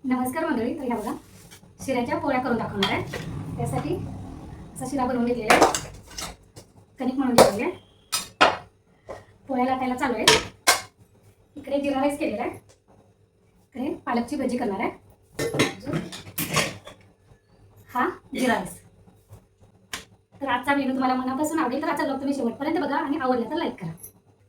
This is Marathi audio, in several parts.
नमस्कार मंडळी. तर ह्या बघा शिऱ्याच्या पोळ्या करून दाखवणार आहे. त्यासाठी असा शिरा बनवून घेतलेला आहे, कणिक म्हणून घेतलेली आहे. पोळ्या लाटायला चालू आहे. इकडे जिरा राईस केलेला आहे, इकडे पालकची भजी करणार आहे. हा जिरा राईस. तर आजचा मेनू तुम्हाला मनापासून आवडेल तर आजचा ब्लॉग तुम्ही शेवटपर्यंत बघा आणि आवडला तर लाईक करा.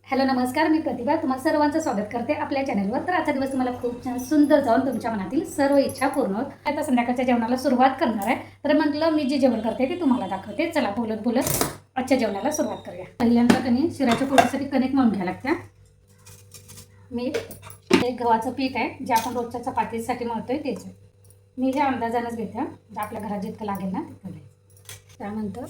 हॅलो नमस्कार, मी प्रतिभा तुम्हाला सर्वांचं स्वागत करते आपल्या चॅनलवर. तर आजचा दिवस तुम्हाला खूप छान सुंदर जाऊन तुमच्या मनातील सर्व इच्छा पूर्ण होत. आता संध्याकाळच्या जेवणाला सुरुवात करणार आहे. तर म्हटलं मी जे जेवण करते ते तुम्हाला दाखवते. चला बोलत बोलत आजच्या जेवणाला सुरुवात करूया. पहिल्यांदा कणी शिऱ्याच्या पोळीसाठी कणिक मळून घ्यायला लागत्या. मीठ, हे गव्हाचं पीठ आहे जे आपण रोजच्या चपातीसाठी मळतोय तेच आहे. मी जे अंदाजानंच घेते, आपल्या घरात जितकं लागेल ना तितकं घ्यायचं. त्यानंतर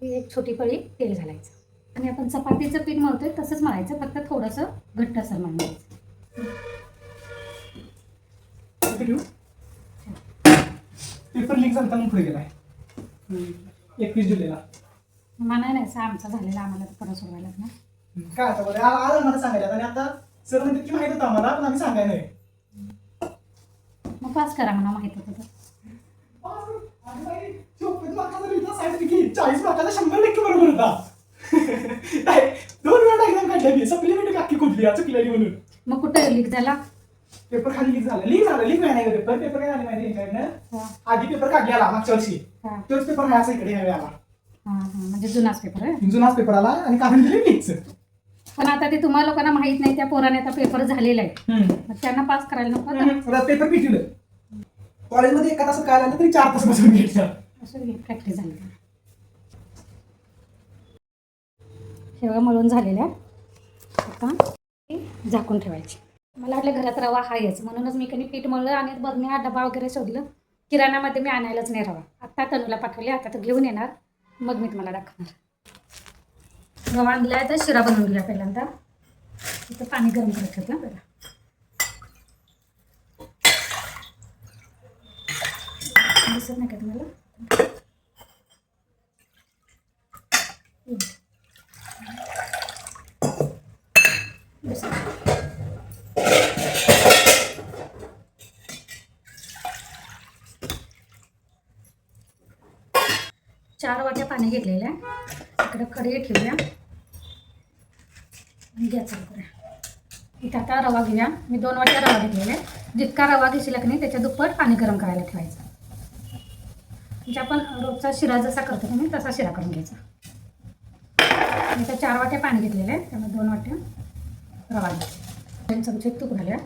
एक छोटी पळी तेल घालायचं आणि आपण चपातीचं पीठ मळतोय तसंच मळायचं, फक्त थोडंसं घट्ट असं मळायचं. पेपर लीक झाला म्हणून पुढे गेलाय 21 जुलैला. म्हणा नाही आमचा झालेला, आम्हाला तर परत सोडवायला ना. काय आता बरं आज मला सांगायला आणि आता सर म्हणते की माहित होतं आम्हाला, पण आम्ही सांगायला नाही. मग पास करा म्हणा, माहित होतं तर. 40 मार्काचा 100% बरोबर होता. 2 वेळा एक्झाम काढली, सप्लिमेंट अख्खी कुठली चुकलेली म्हणून. मग कुठं लीक झाला? पेपर खाली लीक नाही पेपर काय झाले माहिती यांच्याकडनं. आधी पेपर काढलेला मागच्या वर्षी, तोच पेपर हा इकडे ह्या वेळेला. म्हणजे जुनाच पेपर आहे. जुनाच पेपर आला आणि काढून दिले लीकचं. पण आता ते तुम्हाला लोकांना माहित नाही, त्या पोराने आता पेपर झालेला आहे, मग त्यांना पास करायला नको. पेपर पिटलं कॉलेजमध्ये एका तासात काय आलं तरी 4 तास बसून घेतलं. असं प्रॅक्टिस झाली. शेवगा मळून झालेल्या आता झाकून ठेवायची. मला वाटलं घरात रवा आहेच म्हणूनच मी कधी पीठ मळलं आणि बरण्या डबा वगैरे शोधलं. किराणामध्ये मी आणायलाच नाही रवा. आत्ता तनूला पाठवले, आता तर घेऊन येणार, मग मी तुम्हाला दाखवणार. रवा आणला आहे तर शिरा बनवून घ्या. पहिल्यांदा इथं पाणी गरम करत ठेवलं बघा. दिसत नाही का तुम्हाला? 4 वाट्या पाणी घेतलेलं आहे. इकडं कढई ठेवूया, गॅस चालू करूया. इथं आता रवा घेऊया. मी 2 वाट्या रवा घेतलेला आहे. जितका रवा घेशील की नाही त्याच्या दुप्पट पाणी गरम करायला ठेवायचं. म्हणजे आपण रोजचा शिरा जसा करतो तुम्ही तसा शिरा करून घ्यायचा. इथं 4 वाट्या पाणी घेतलेलं आहे, त्यामुळे 2 वाट्या रवा घ्यायचा. 2 चमचे तूप घालूया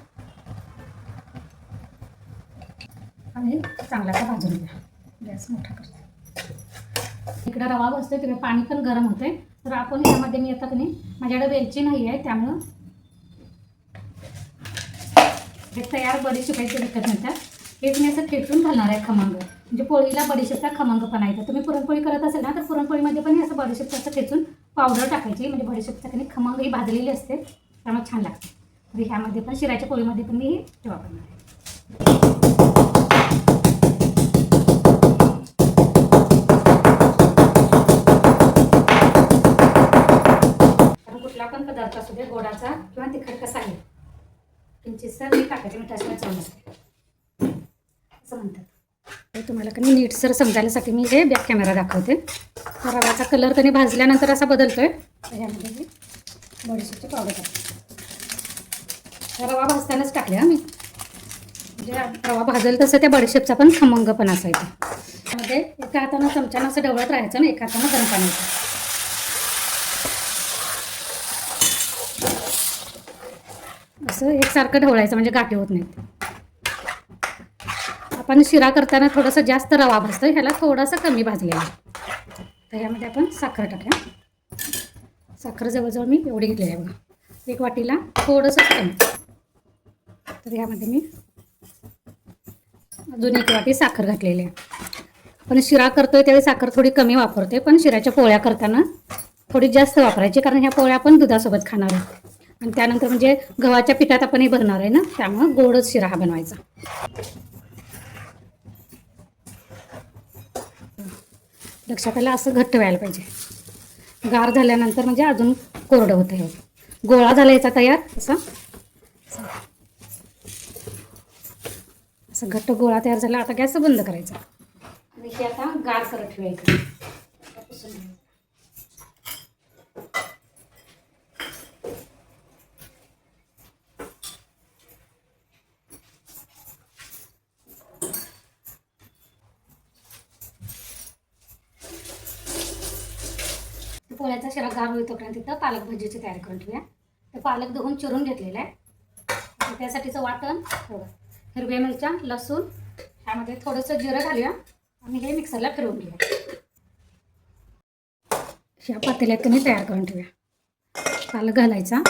आणि चांगला का भाजून घ्या. गॅस मोठा करतो. इकडे रवा बसतोय तिकडे पाणी पण गरम होतंय. तर आपण यामध्ये मी आता की नाही, माझ्याकडे वेलची नाही आहे त्यामुळं हे तयार बडीशेपाचे विकत मिळतात, हेच मी असं खेचून घालणार आहे. खमंग म्हणजे पोळीला बडीशेपचा खमंगपणा येतो. तुम्ही पुरणपोळी करत असेल ना तर पुरणपोळीमध्ये पण असं बडीशेपचं असं खेचून पावडर टाकायची, म्हणजे बडीशेपचा की खमंग ही भाजलेली असते त्यामुळे छान लागते. तर ह्यामध्ये पण शिऱ्याच्या पोळीमध्ये पण मी हे वापरणार आहे. पण पदार्थ असू दे, गोडाचा किंवा तिखट कसा आहे, किंचितसर मीठ टाकायचे. मिठाशिवाय चव नसते असं म्हणतात. तुम्हाला कधी नीटसर समजायसाठी मी हे बॅक कॅमेरा दाखवते. तर रवाचा कलर कधी भाजल्यानंतर असा बदलतोय. ह्यामध्ये मी बडीशेपची पावडर टाकते. रवा भाजतानाच टाकले मी, म्हणजे रवा भाजल तसं त्या बडीशेपचा पण खमंग पण असायचा. त्यामध्ये एका हातानं चमच्यानं असं ढवळत राहायचं ना, एका हातानं गरम पाणी. असं एकसारखं ढवळायचं म्हणजे गाठी होत नाहीत. आपण शिरा करताना थोडंसं जास्त रवा भाजतो, ह्याला थोडंसं कमी भाजलेला. तर यामध्ये आपण साखर टाकूया. साखर जवळजवळ मी एवढी घेतलेली आहे बघा, 1 वाटीला थोडंसं कमी. तर यामध्ये मी अजून 1 वाटी साखर घातलेली आहे. आपण शिरा करतोय त्यावेळी साखर थोडी कमी वापरते, पण शिऱ्याच्या पोळ्या करताना थोडी जास्त वापरायची, कारण ह्या पोळ्या आपण दुधासोबत खाणार आहे. आणि त्यानंतर म्हणजे गव्हाच्या पिठात आपण हे भरणार आहे ना, त्यामुळं गोडच शिरा हा बनवायचा. लक्षात आलं, असं घट्ट व्हायला पाहिजे. गार झाल्यानंतर म्हणजे अजून कोरडं होतं. हे गोळा झाला याचा तयार असा. असं घट्ट गोळा तयार झाला. आता गॅस बंद करायचा आणि हे आता गार करत ठेवायचं. पोळ्याचा शिरा गार होईतोपर्यंत तिथं पालक भाजीची तयारी करून ठेवूया. तर पालक धुवून चिरून घेतलेला आहे. तर त्यासाठीचं वाटण हिरव्या मिरच्या, लसूण, त्यामध्ये थोडंसं जिरं घालूया आणि हे मिक्सरला फिरवून घेऊया. ह्या पातेल्यात कमी तयार करून ठेवूया. पालक घालायचा,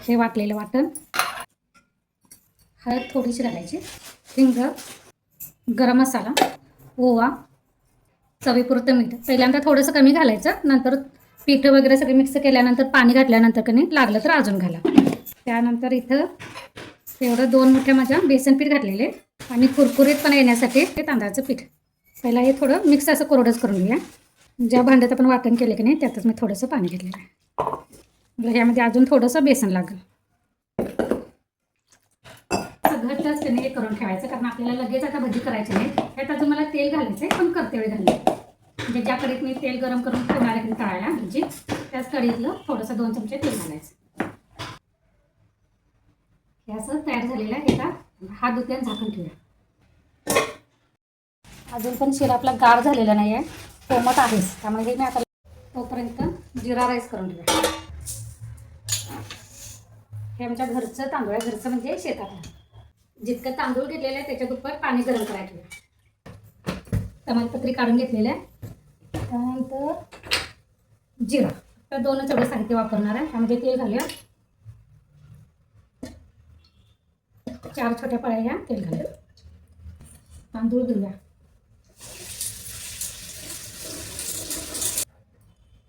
हे वाटलेलं वाटण, हळद थोडीशी घालायची, हिंग, गरम मसाला, ओवा, चवीपुरतं मीठ. पहिल्यांदा थोडंसं कमी घालायचं, नंतर पीठ वगैरे सगळे मिक्स केल्यानंतर पाणी घातल्यानंतर कधी लागलं तर अजून घाला. त्यानंतर इथं एवढं 2 मोठ्या माझ्या बेसन पीठ घातलेले आणि कुरकुरीतपणा येण्यासाठी ते तांदळाचं पीठ. पहिला हे थोडं मिक्स असं कोरडंच करून घेऊया. ज्या भांड्यात आपण वाटण केलं की नाही त्यातच मी थोडंसं पाणी घेतलेलं आहे. ह्यामध्ये अजून थोडंसं बेसन लागेल. घट्टच त्याने हे करून ठेवायचं, कारण आपल्याला लगेच आता भजी करायची नाही. त्यात अजून मला तेल घालायचं आहे, पण करते वेळी घालते. म्हणजे ज्या कढईत मी तेल गरम करून ठेवणार आहे तळायला भजी, त्याच कढईतलं थोडंसं 2 चमचे तेल घालायचं. हे असं तयार झालेलं आहे. एका हात धुत्यानं झाकून ठेवूया. अजून पण शिरा आपला गार झालेला नाही आहे, कोमट आहेच. त्यामुळे मी आता तोपर्यंत जिरा राईस करून ठेवूया. हे आमच्या घरचं तांदूळ आहे. घरचं म्हणजे शेतात जितकं तांदूळ घेतलेलं आहे त्याच्या दुप्पट पाणी गरम करायला ठेवूया. तमालपत्री काढून घेतलेलं आहे. त्यानंतर जिरा, तर 2च एवढं साहित्य वापरणार आहे. त्यामध्ये तेल घालूया. 4 छोट्या पळ्या ह्या तेल घालूया. तांदूळ धुऊया.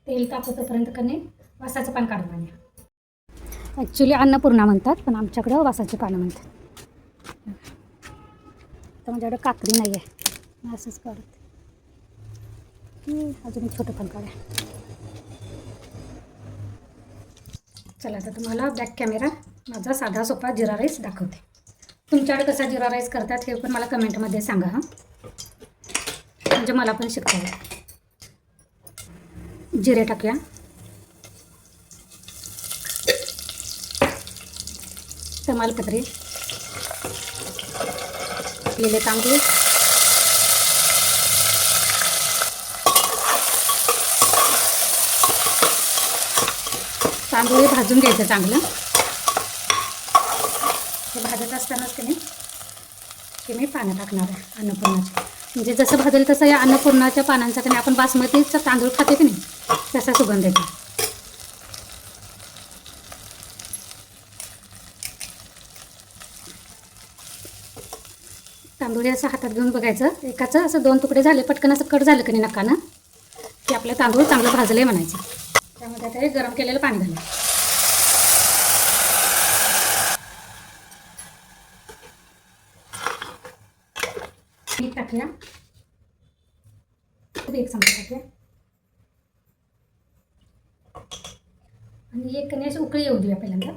तेल तापतोपर्यंत कधी वासाचं पान काढून आणूया. ॲक्च्युली अन्नपूर्णा म्हणतात, पण आमच्याकडं वासाची पानं म्हणतात. तर माझ्याकडं काकडी नाही आहे, असंच काढत. अजून एक छोटं पण काढा. चला आता तुम्हाला बॅक कॅमेरा माझा साधा सोपा जिरा राईस दाखवते. तुमच्याकडे कसा जिरा राईस करतात हे पण मला कमेंटमध्ये सांगा हां, म्हणजे मला पण शिकता येईल. जिरे टाकूया. तमालपत्री, लिहिले तांदूळ, तांदूळ भाजून घ्यायचं चांगलं. हे भाजत असतानाच की मी पानं टाकणार आहे अन्नपूर्णाचे. म्हणजे जसं भाजेल तसं या अन्नपूर्णाच्या पानांचा की आपण बासमतीचा तांदूळ खाते की नाही तसा सुगंध येतो. तांदूळ असं हातात घेऊन बघायचं, एकाचं असं 2 तुकडे झाले, पटकन असं कट झालं की नाही नकानं, की आपलं तांदूळ चांगलं भाजलं आहे म्हणायचं. त्यामध्ये आता हे गरम केलेलं पाणी घालायचं. मीठ टाकूया. 1 चमचा टाकूया आणि एक कणी अशी उकळी येऊ देऊया. पहिल्यांदा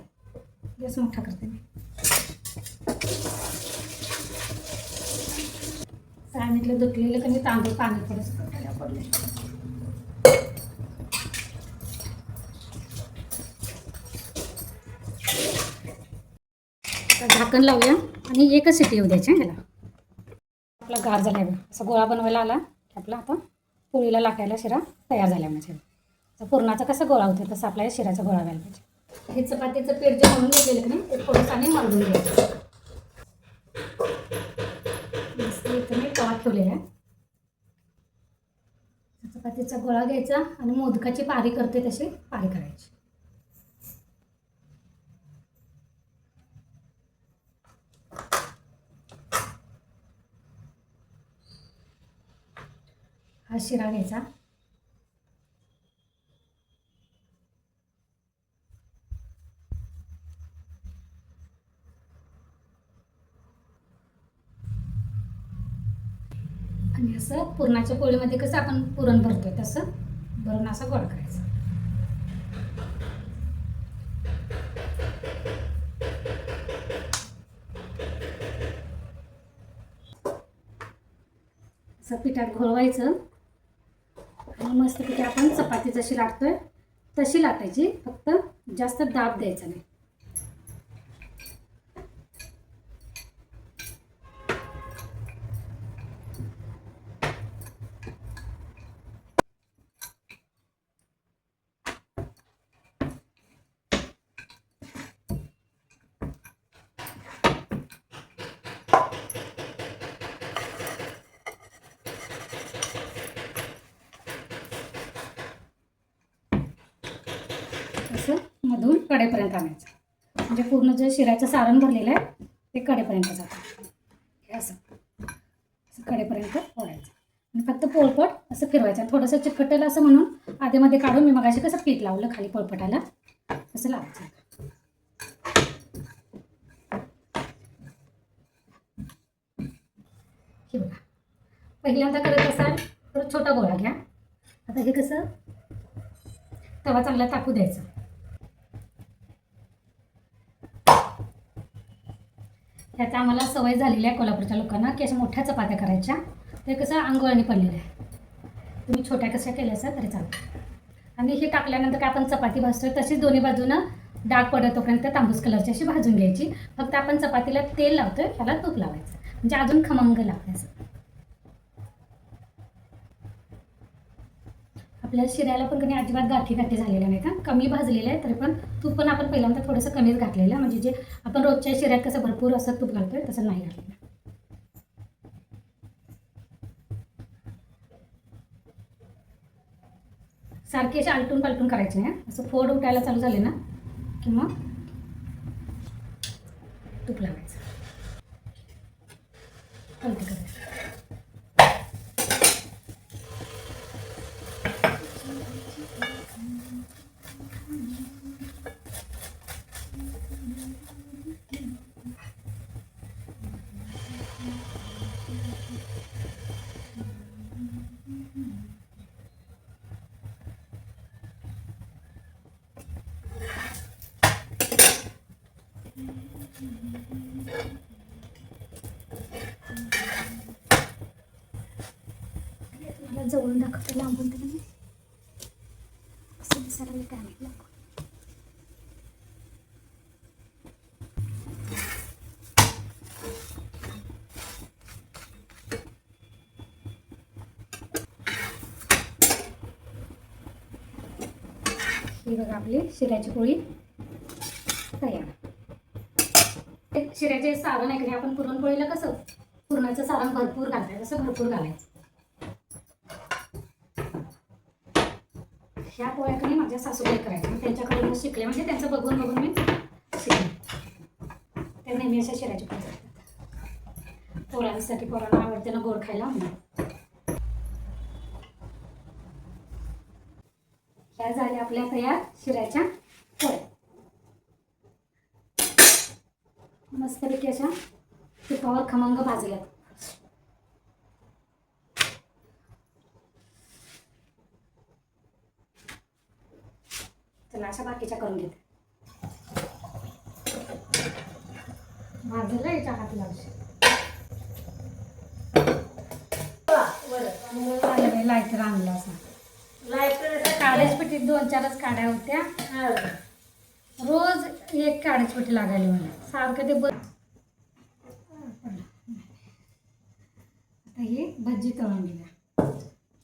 गॅस मोठा करते मी. सांगितलं धुतलेलं कणी तांदूळ पाणी थोडंसं पडले. झाकण लावूया आणि 1च शिटी येऊ द्यायची. ह्याला आपला गार झाला आहे. असा गोळा बनवायला आला की आपला आता पोळीला लाटायला शिरा तयार झाला. म्हणजे पुरणाचा कसा गोळा होतो तसं आपल्याला शिराचा गोळा व्हायला पाहिजे. हे चपातीचं पीठ जे म्हणून घेतलेलं की नाही ते थोडंसं आणि मळून घ्यायचं. इथं मी तवा ठेवलेला आहे. चपातीचा गोळा घ्यायचा आणि मोदकाची पारी करते तशी पारी करायची. हा शिरा घ्यायचा. आणि असं पुरणाच्या पोळीमध्ये कसं आपण पुरण भरतोय तसं भरून असं गोळा करायचा. असं पिठात घोळवायचं आणि मस्तपैकी आपण चपाती जशी लाटतोय तशी लाटायची, फक्त जास्त दाब द्यायचा नाही. असं मधून कडेपर्यंत आणायचं, म्हणजे पूर्ण जे शिऱ्याचं सारण भरलेलं आहे ते कडेपर्यंत जातं. हे असं असं कडेपर्यंत ओढायचं आणि फक्त पोळपट असं फिरवायचं. थोडंसं चिकटेल असं म्हणून आधीमध्ये काढून मी मगाशी कसं पीठ लावलं खाली पोळपटाला असं लावायचं. हे बघा, पहिल्यांदा करत असाल तर छोटा गोळा घ्या. आता हे कसं तवा चांगला तापू द्यायचा. त्याचा आम्हाला सवय झालेली आहे कोल्हापूरच्या लोकांना की अशा मोठ्या चपात्या करायच्या. ते कसं अंगवळणी पडलेलं आहे. तुम्ही छोट्या कशा केल्या असतात तरी चालतं. आणि हे टाकल्यानंतर काय आपण चपाती भाजतोय तशीच दोन्ही बाजूनं डाग पडत तोपर्यंत तांबूस कलरची अशी भाजून घ्यायची. फक्त आपण चपातीला तेल लावतोय त्याला तूप लावायचं, म्हणजे अजून खमंग लागतं. असं आपल्या शिऱ्याला पण कधी अजिबात गाठी गाठी झालेल्या नाही का, कमी भाजलेलं आहे. तरी पण तूप पण आपण पहिल्यांदा थोडंसं कमीच घातलेलं, म्हणजे जे आपण रोजच्या शिऱ्यात कसं भरपूर असं तूप घालतोय तसं नाही घातलेलं. सारखे असे आलटून पालटून करायचे नाही. असं फोड उठायला चालू झाले ना की मग तूप लावायचं, पलटी करायचं. जवळून दाखवते, लांबून तर नाही असं दिसायला काय नाही. ही बघा आपली शिऱ्याची पोळी तयार. शिऱ्याचे सारण आहे की आपण पुरणपोळीला कसं पुरणाचं सारण भरपूर घालायचं, तसं भरपूर घालायचं. ह्या पोळ्या कधी माझ्या सासूबाई करायच्या, त्यांच्याकडून शिकले, म्हणजे त्यांचं बघून बघून मी शिकले. ते नेहमी अशा शिऱ्याची पोळी करतात. पोळ्यांसाठी पोरांना आवडते ना गोड खायला म्हणून. ह्या झाल्या आपल्या तयार शिऱ्याच्या पोळ्या. मस्तपैकी अशा तुपावर खमंग भाजल्यात. चला अशा बाकीच्या करून घेते. भाजलं याच्या हात लावशी लायटर आणला असं. काड्याच पेटीत 2-4च काड्या होत्या. रोज एक काड्याच पेटी लागायला मला सारखं ते आता ही भजी तळून घेऊया.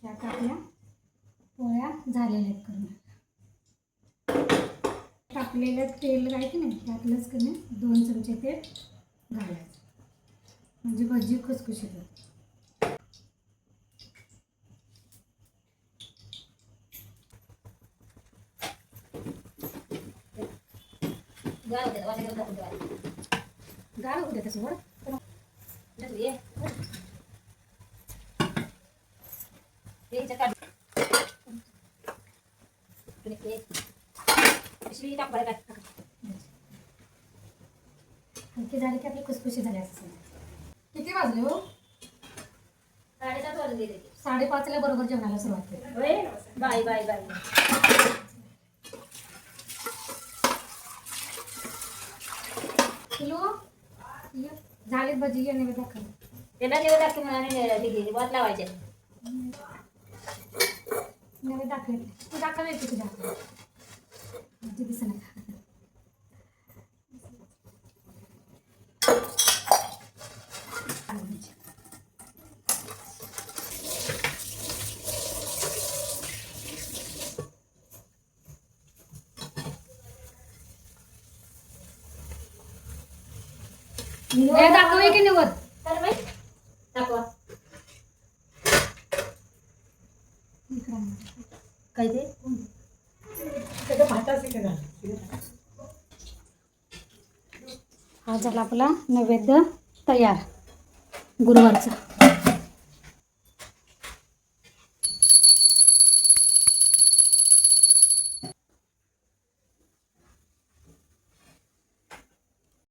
त्या आपल्या पोळ्या झालेल्या आहेत करून. टाकलेलं तेल आहे की नाही त्यातलंच की नाही 2 चमचे तेल घालायचं, म्हणजे भजी खुसखुशीत होते. गाळ होते त्याच्यावर हलकी झाली की आपली खुसखुशी झाली असं. किती वाजले हो? 7:30 वाजले. 5:30ला बरोबर जेवणाला सुरुवात केली. Bye bye bye. किलो झाले भजी आणि दाखव. त्याला जेव्हा टाकी म्हणाने वाट लावायचे. नवे दाखवेल तू दाखवेल तुझ्या म्हणजे दिसत नाही. हे दाखवे की निवड तर बाई दाखवा काय ते हा झाला आपला नैवेद्य तयार गुरुवारचा.